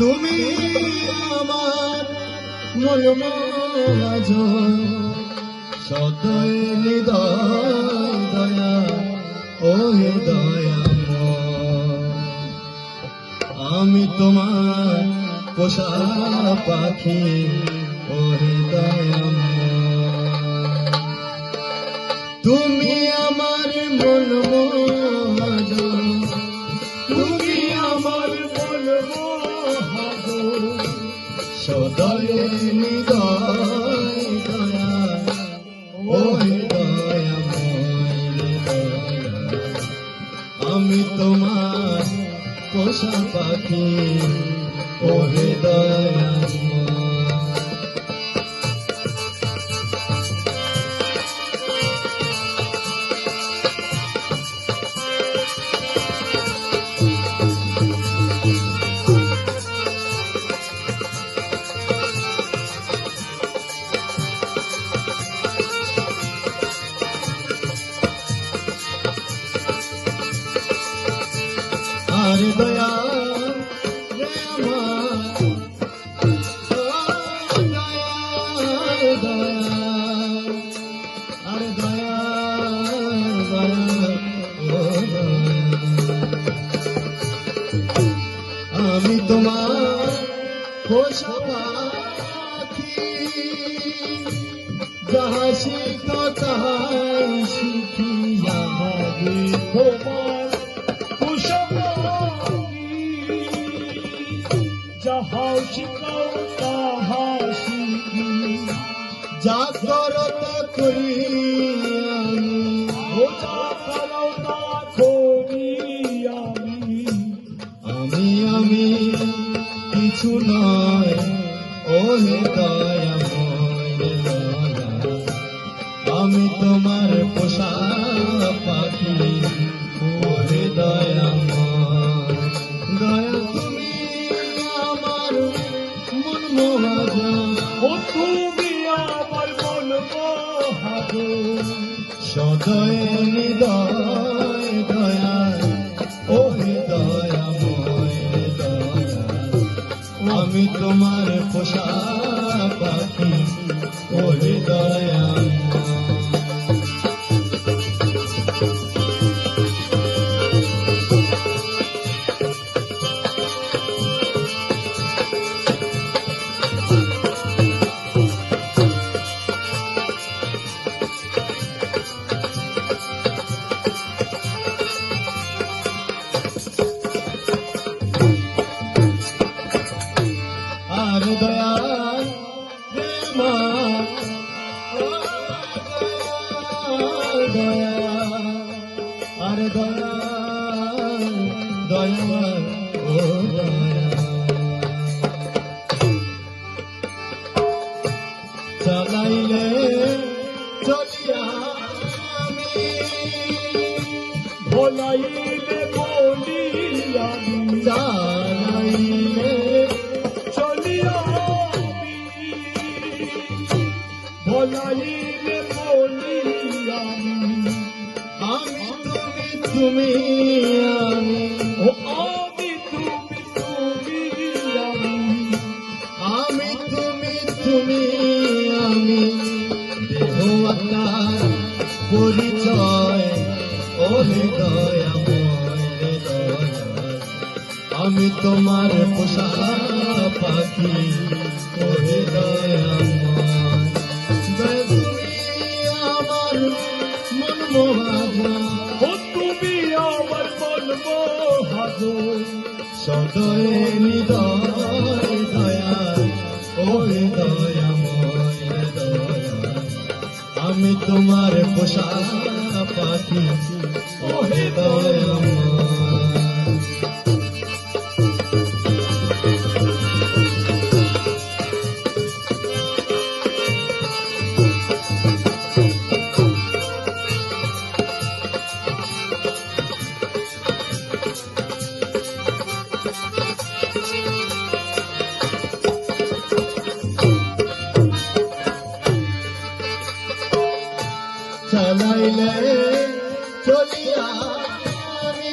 তুমি আমার মন মাঝ সদয় হৃদয় দয়া ও দয়া আমি তোমার পোষা পাখি ও দয়া তুমি আমার মন মাঝ তুমি আমার মন মাঝ সদয় হৃদয় দয়া ও দয়া আমি তোমার পোষা পাখি ও দয়া আরে দয়া রে আমার দয়া আরে দয়া আমি তোমার পোষা পাখি যাহা শিখ তাহাই শিখি আমি তোমার পোষা যাহা শিখাও তাহা শিখি যা করো তা করি আমি ও যা করো তা করি আমি কিছু নয় ও হে দয়াময় দয়া আমি তোমার পোষা পাখি ও হে দয়াময় দয়া তুমি আমার মন মোহাজা ও তুমি আমার মন মোহাজা সদয় হৃদয় দয়া ও হে দয়াময় দয়া আমি তোমার পোষা পাখি ও হে দয়াময় আরে দয়া রে মা দয়া আরে দয়া দয়া ও দয়া চালাইলে চলিয়া আমি ভোলাইলে বলি আমি চালাইলে ভোলাইলে বলি আমি তুমি আমি ও আমি তুমি আমি তুমি আমি দেহ আত্মার পরিচয় ও হে দয়াময় দয়া আমি তোমার পোষা পাখি ও হে দয়াময় তুমি আমার মন মোহাজা ও তুমি আমার মন মোহাজা সদয় হৃদয় দয়া ও হে দয়াময় দয়া আমি তোমার পোষা পাখি ও হে দয়াময় চালাইলে চলিয়া আমি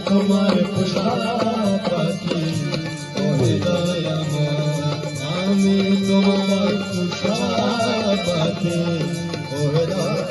তোমার পোষা পাখি ওহে দয়াময় আমি তোমার পোষা পাখি ওহে দয়াময়